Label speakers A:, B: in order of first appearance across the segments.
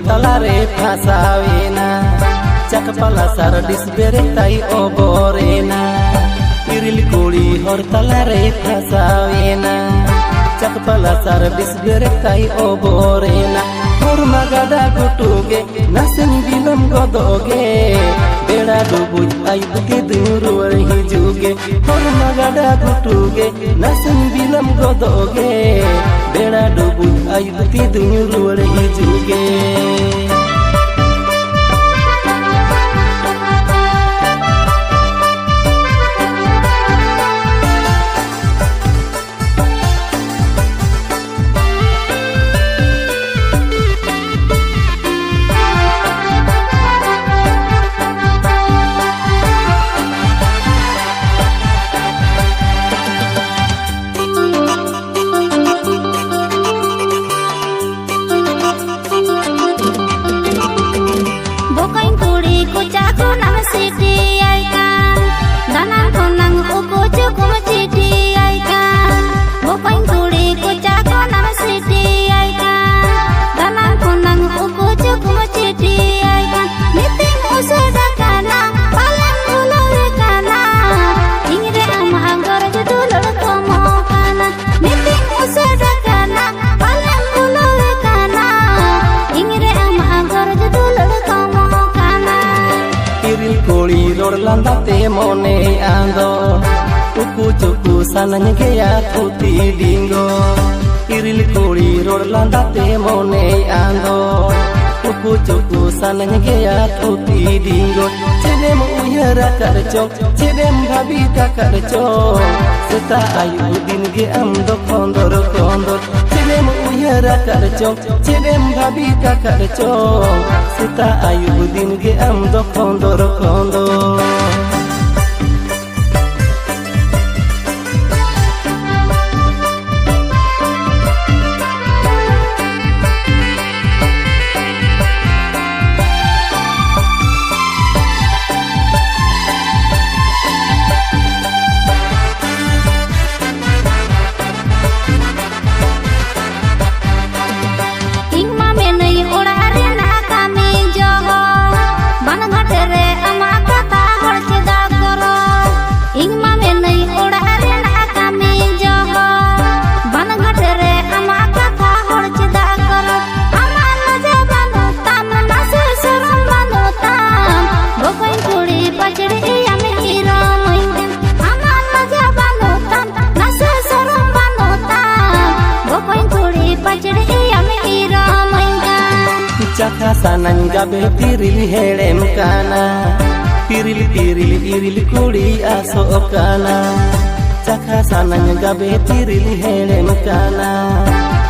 A: talare phasawena cak pala sardis beretai oborena iril kuli hor talare phasawena cak pala sardis beretai oborena hor magada gutuge nasen bilam godoge beda dubuj ay buke durur hijuge hor magada gutuge nasen bilam godoge beda dubuj ay buke durur hijuge landa te mone ando uku cuku sananya gaya tuti dingo iril kuri ror landa te mone ando uku cuku sananya gaya tuti dingo cedem uyara karco cedem babita karco seta ayu din ge amdo kondor kondor cedem uyara karco cedem babita karco seta ayu din ge amdo kondor kondor caka sanan gabe tiril helem kana tiril tiril iril kuri aso kana caka sanan gabe tiril helem kana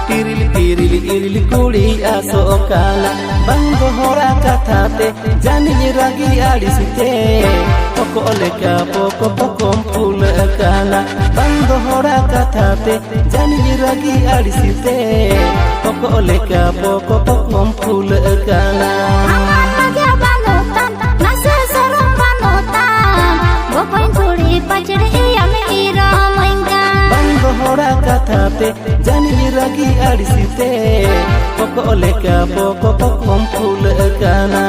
A: tiril tiril iril kuri aso kana banggo hora katate jani ragi alisite poko leka poko pokom pul kana banggo hora katate jani ragi alisite poko leka poko pokom pul kana
B: aman maga banutan nase sarang banutan bokoin kuri pacere iyame ira mainga
A: banggo hora katate jani ragi alisite poko leka poko pokom pul kana